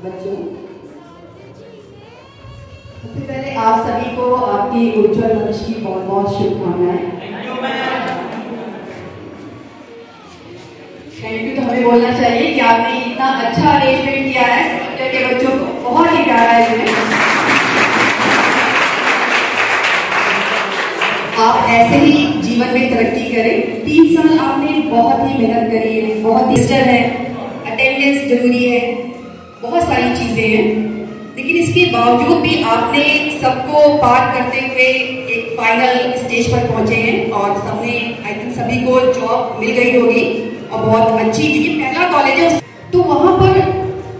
बच्चों, सबसे पहले आप सभी को आपकी उज्ज्वल भविष्य की बहुत बहुत शुभकामनाएं। थैंक यू तो हमें बोलना चाहिए कि आपने इतना अच्छा अरेंजमेंट किया है सेमेस्टर के बच्चों को, बहुत ही प्यारा है इसमें। आप ऐसे ही जीवन में तरक्की करें। 3 साल आपने बहुत ही मेहनत करी है, बहुत ही डिजिटल है, अटेंडेंस जरूरी है, बहुत सारी चीजें हैं, लेकिन इसके बावजूद भी आपने सबको पार करते हुए एक फाइनल स्टेज पर पहुंचे हैं और सबने आई थिंक सभी को जॉब मिल गई होगी और बहुत अच्छी, क्योंकि पहला कॉलेज है तो वहां पर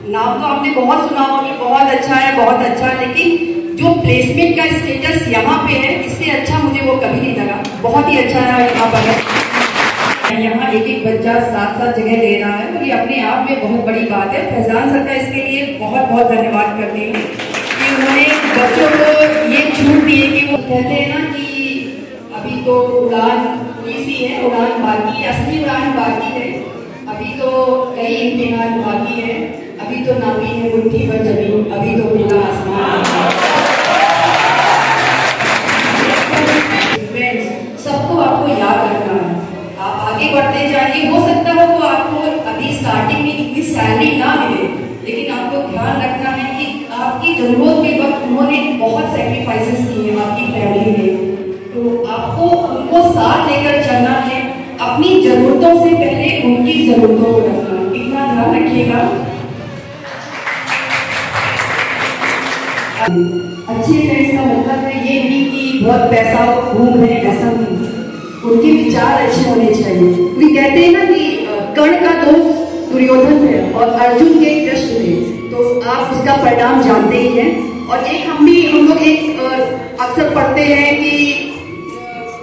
नाम तो आपने बहुत सुना होगा कि बहुत अच्छा है, बहुत अच्छा है, लेकिन जो प्लेसमेंट का स्टेटस यहाँ पे है इससे अच्छा मुझे वो कभी नहीं लगा। बहुत ही अच्छा है यहाँ पर, यहाँ एक एक बच्चा 7-7 जगह ले रहा है और ये अपने आप में बहुत बड़ी बात है। फैजान सर का इसके लिए बहुत बहुत धन्यवाद करती हूँ कि उन्होंने बच्चों को ये छूट दी है कि वो कहते हैं ना कि अभी तो उड़ान ईजी है, उड़ान बाकी है, असली उड़ान बाकी है, अभी तो कई इम्तिहान बाकी है, अभी तो नापी है मुट्ठी पर जमीन, अभी तो खुला आसमान। सबको आपको याद रखना है, आप आगे बढ़ते जाइए। हो सकता है वो आपको अभी स्टार्टिंग में इतनी सैलरी ना मिले, लेकिन आपको ध्यान रखना है कि आपकी जरूरत के वक्त उन्होंने बहुत सैक्रिफाइसेस किए हैं आपकी फैमिली ने, तो आपको उनको साथ लेकर चलना है। अपनी जरूरतों से पहले उनकी जरूरतों को रखना है, इतना ध्यान रखिएगा। अच्छे फ्रेंड्स का मतलब है ये नहीं कि बहुत पैसा हो, घूम रहे, ऐसा नहीं, उनके विचार अच्छे होने चाहिए। कोई कहते हैं ना कि कर्ण का दोस्त दुर्योधन है और अर्जुन के कृष्ण थे, तो आप उसका परिणाम जानते ही हैं। और एक हम लोग एक अक्सर पढ़ते हैं कि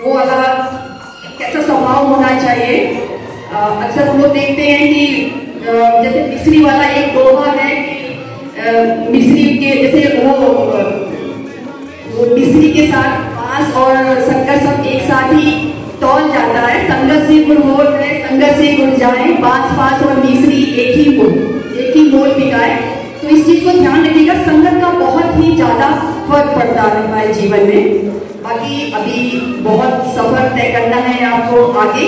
वो वाला कैसा स्वभाव होना चाहिए। अक्सर हम लोग देखते हैं कि जैसे मिस्री वाला एक दोहा है कि मिस्री के जैसे वो मिस्री के साथ बांस और शक्कर सब एक साथ ही तौल जाता है। संगत से गुड़ मोल है, संगत से गुड़ जाए, बांस फांस और मिस्री एक ही मोल बिकाए। तो इस चीज को ध्यान रखिएगा, संगत का बहुत ही ज्यादा फर्क पड़ता है हमारे जीवन में। बाकी अभी बहुत सफर तय करना है आपको आगे।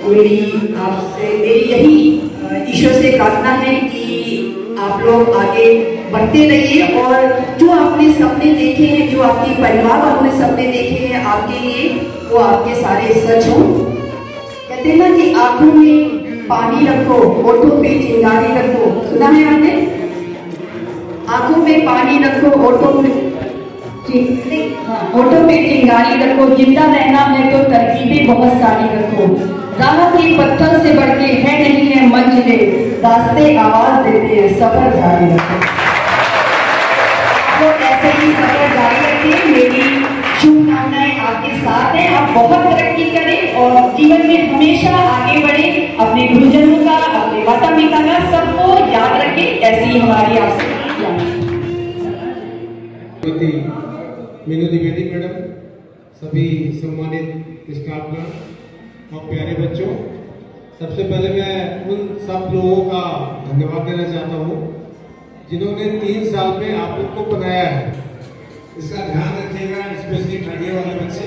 मेरी यही ईश्वर से प्रार्थना है कि आप लोग आगे बढ़ते रहिए और जो आपने सपने देखे हैं, जो आपके परिवार वालों ने सपने देखे हैं आपके लिए, वो आपके सारे सच हो। कहते हैं ना कि आंखों में पानी रखो, होठों पे चिंगारी रखो, सुना है आपने? आंखों में पानी रखो, होठों पे चिंगारी रखो, जिंदा रहना है तो तरकीबें बहुत सारी रखो, राह के पत्थर से बढ़ के है नहीं है मंजिलें, रास्ते आवाज देते हैं, सफर जारी रखो। तो ऐसे ही सफर जारी रखिए, मेरी शुभकामनाएं आपके साथ हैं। आप बहुत तरक्की करें और जीवन में हमेशा आगे बढ़े, अपने गुरुजनों का, अपने माता पिता का, सबको याद रखें। ऐसी ही हमारी आपसे मीनू द्विवेदी मैडम, सभी सम्मानित स्टाफगण और प्यारे बच्चों, सबसे पहले मैं उन सब लोगों का धन्यवाद देना चाहता हूँ जिन्होंने 3 साल में आप लोग को बनाया है। इसका ध्यान रखिएगा, स्पेशली थर्ड ईयर वाले बच्चे,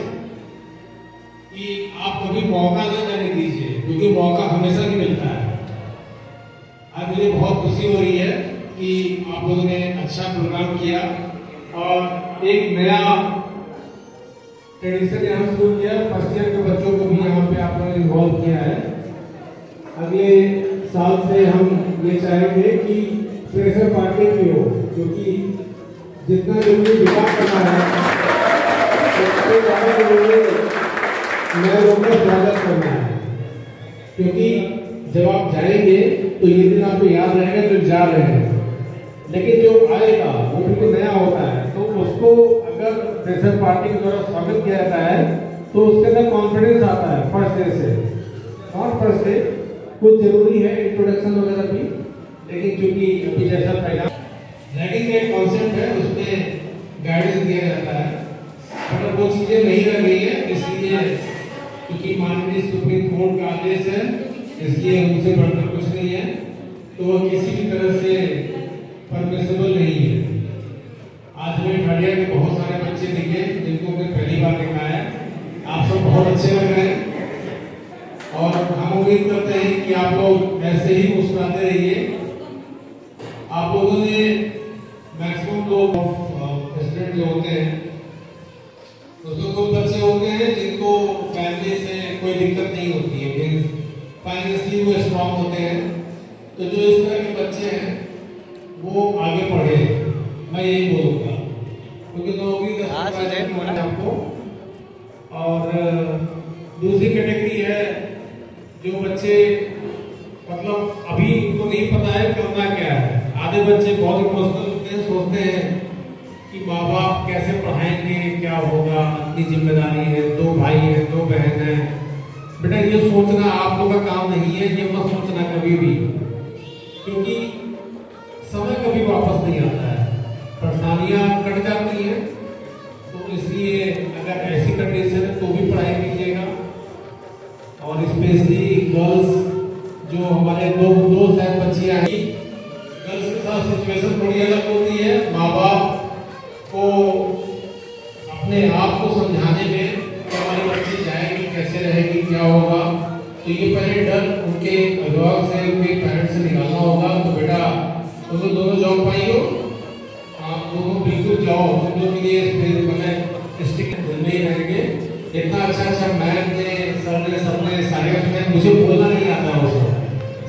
कि आप कभी मौका न जाने दीजिए, क्योंकि मौका हमेशा नहीं मिलता है। आज मुझे बहुत खुशी हो रही है कि आप लोगों ने अच्छा प्रोग्राम किया और एक नया ट्रेडिशन यहाँ शुरू किया। फर्स्ट ईयर के बच्चों को भी यहाँ पे आप लोगों ने इन्वॉल्व किया है। अगले साल से हम ये चाहेंगे कि फ्रेशर पार्टी भी हो, क्योंकि जितना जरूरी विकास करना है उससे ज़्यादा जरूरी नए लोगों का स्वागत करना है। क्योंकि जब आप जाएंगे तो ये दिन आपको याद रहेगा जो जा रहे हैं, लेकिन जो आएगा वो बिल्कुल नया होता है, तो उसको अगर फ्रेशर पार्टी के द्वारा स्वागत किया जाता है तो उसके अंदर कॉन्फिडेंस आता है फर्स्ट डे से। और फर्स्ट डे कुछ जरूरी है इंट्रोडक्शन वगैरह भी, लेकिन क्योंकि अभी जैसा पहला रैगिंग का एक कॉन्सेप्ट है उसमें गाइडेंस दिया जाता है, मतलब वो चीजें नहीं रह गई है, इसलिए क्योंकि माननीय सुप्रीम कोर्ट का आदेश है, इसलिए उनसे बढ़कर कुछ नहीं है। तो वह किसी भी तरह से परमिसिबल नहीं है। आज हमें खड़िया के बहुत सारे बच्चे दिखे जिनको हमने पहली बार देखा है। आप सब बहुत अच्छे लग रहे हैं और हम उम्मीद करते हैं कि आप लोग ऐसे ही मुस्कुराते रहिए। आप लोगों ने मैक्सिमम लोग प्रेसिडेंट जो होते हैं उसमें कुछ बच्चे होते हैं जिनको फैमिली से कोई दिक्कत नहीं होती है, फाइनेंशियली वो स्ट्रॉन्ग होते हैं। तो जो इस तरह के बच्चे हैं वो आगे पढ़े, मैं यही बोलूँगा, क्योंकि नौकरी का आपको। और दूसरी कैटेगरी है जो बच्चे मतलब अभी इनको नहीं पता है करना क्या है। आधे बच्चे बहुत इमोशनल होते हैं, सोचते हैं कि माँ बाप कैसे पढ़ाएंगे, क्या होगा, इतनी जिम्मेदारी है, 2 भाई हैं 2 बहन हैं। बेटा ये सोचना आप लोगों का काम नहीं है, ये मत सोचना कभी भी, क्योंकि समय कभी वापस नहीं आता है, परेशानियां कट जाती हैं। तो इसलिए अगर ऐसी कंडीशन है तो भी पढ़ाई कीजिएगा। और स्पेशली गर्ल्स जो हमारे दो शायद बच्चियां हैं, गर्ल्स के साथ सिचुएशन थोड़ी अलग होती है। माँ बाप को अपने आप को समझाने में कि हमारी बच्ची जाएगी कैसे रहेगी, क्या होगा, तो ये पहले डर उनके अभिभावक से, उनके पेरेंट्स से निकालना होगा। तो बेटा तुम लोग दोनों जॉब पाई हो, आप दोनों बिल्कुल जाओ, तुम लोग के लिए स्टिक में ही रहेंगे। इतना अच्छा मैथ ने सर ने सबने सारे मुझे बोलना नहीं आता है उसको,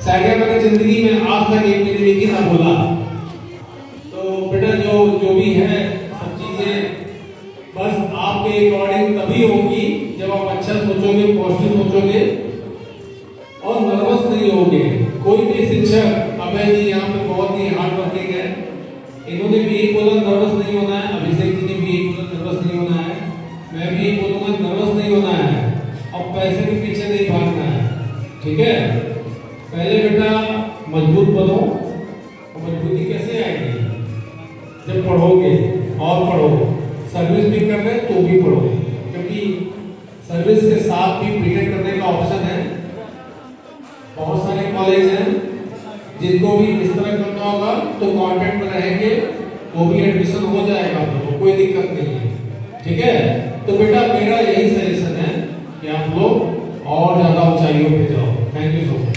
सारे मैंने जिंदगी में आज तक एक भी लिखी ना बोला। तो बेटा जो भी है सब चीजें बस आपके अकॉर्डिंग तभी होगी जब आप अच्छा सोचोगे, पॉजिटिव सोचोगे और नर्वस नहीं होगे। कोई भी शिक्षक, अभय जी यहाँ पे बहुत ही हार्ड वर्किंग है, इन्होंने भी एक बोला नर्वस नहीं होना है, अभिषेक जी ने भी एक बोला नर्वस नहीं होना है, मैं भी एक बोलूंगा नर्वस नहीं होना है और पैसे के पीछे नहीं भागना है। ठीक है, पहले बेटा मजबूत बनो। और मजबूती कैसे आएगी? जब पढ़ोगे और पढ़ोगे, सर्विस भी कर रहे तो भी पढ़ोगे, क्योंकि सर्विस के साथ भी बीटेक करने का ऑप्शन है। बहुत सारे कॉलेज हैं जिनको भी इस तरह करना होगा तो कांटेक्ट में रहेंगे, वो भी एडमिशन हो जाएगा, तो कोई दिक्कत नहीं है। ठीक है, तो बेटा मेरा यही सजेशन है कि आप लोग और ज्यादा ऊंचाइयों पे जाओ। Thank you so much.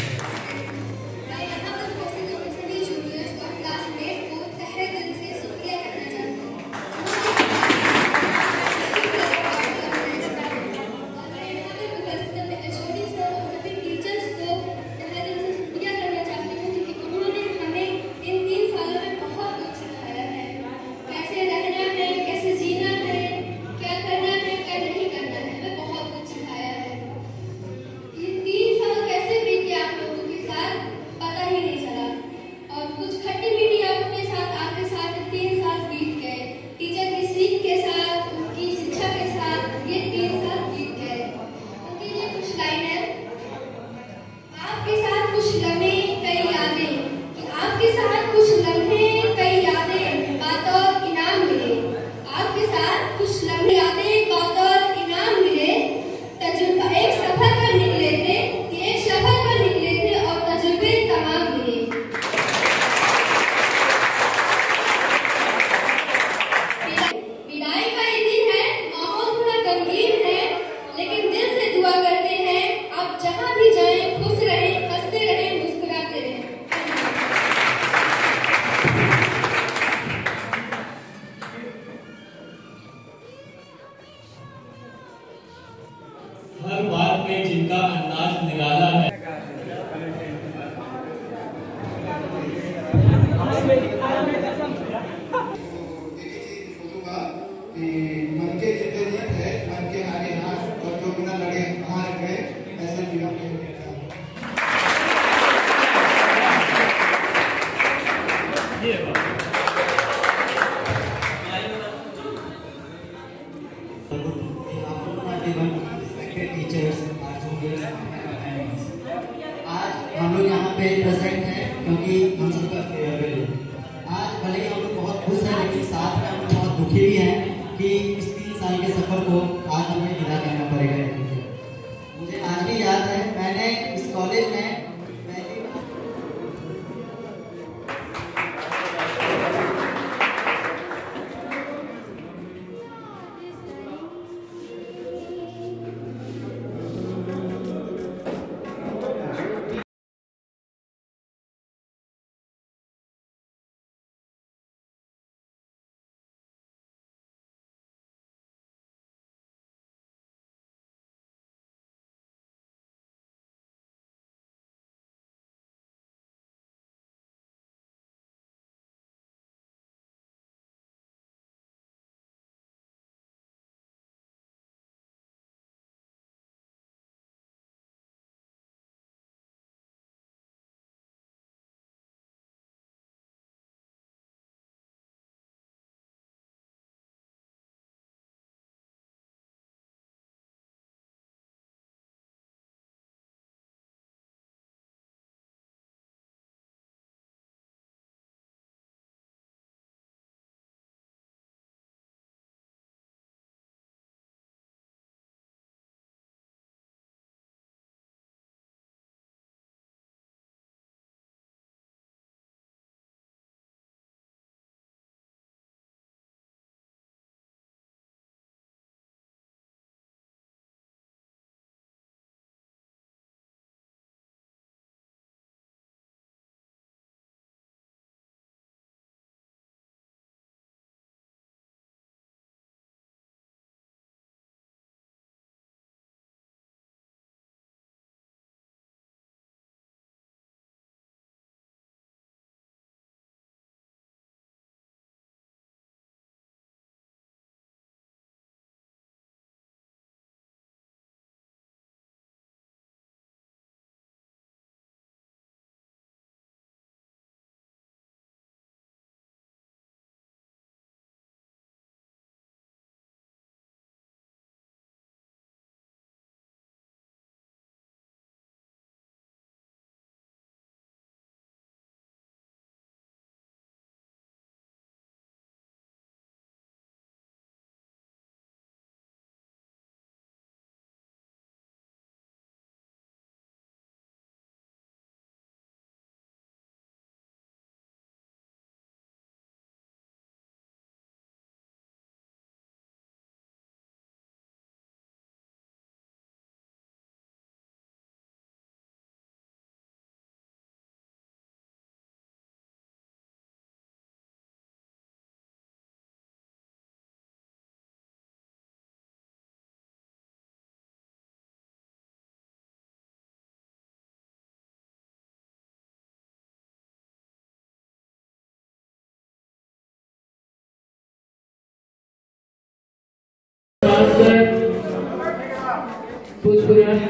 हर बात में जिनका अंदाज निराला है। मन के जितने है, मन के आगे हाथ और जो बिना लड़े कहाँ रख गए, ऐसा भी आज हम लोग यहाँ पे प्रेजेंट हैं क्योंकि हम सबका फेयरवेल है। आज भले ही हम लोग बहुत खुश हैं, लेकिन साथ में हम बहुत दुखी भी हैं कि इस 3 साल के सफर को आज हमें विदा करना पड़ेगा। मुझे आज भी याद है, मैंने इस कॉलेज में पहली बार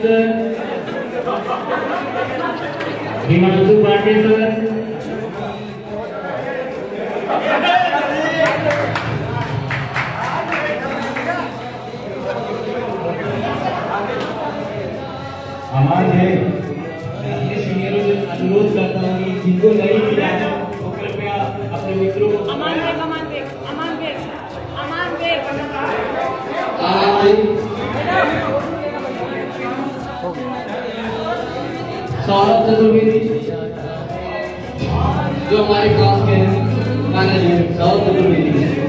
सर, हिमांशु पांडे सर, आवाज है। मैं अपने सीनियरों से अनुरोध करता हूँ कि जिनको नहीं मिला है तो कृपया अपने मित्रों को अमान बेग, अमान बेग, अमान बेग, अमान बेग। सौरभ चतुर्वेदी जो हमारे क्लास के मैनेजर सौरभ चतुर्वेदी।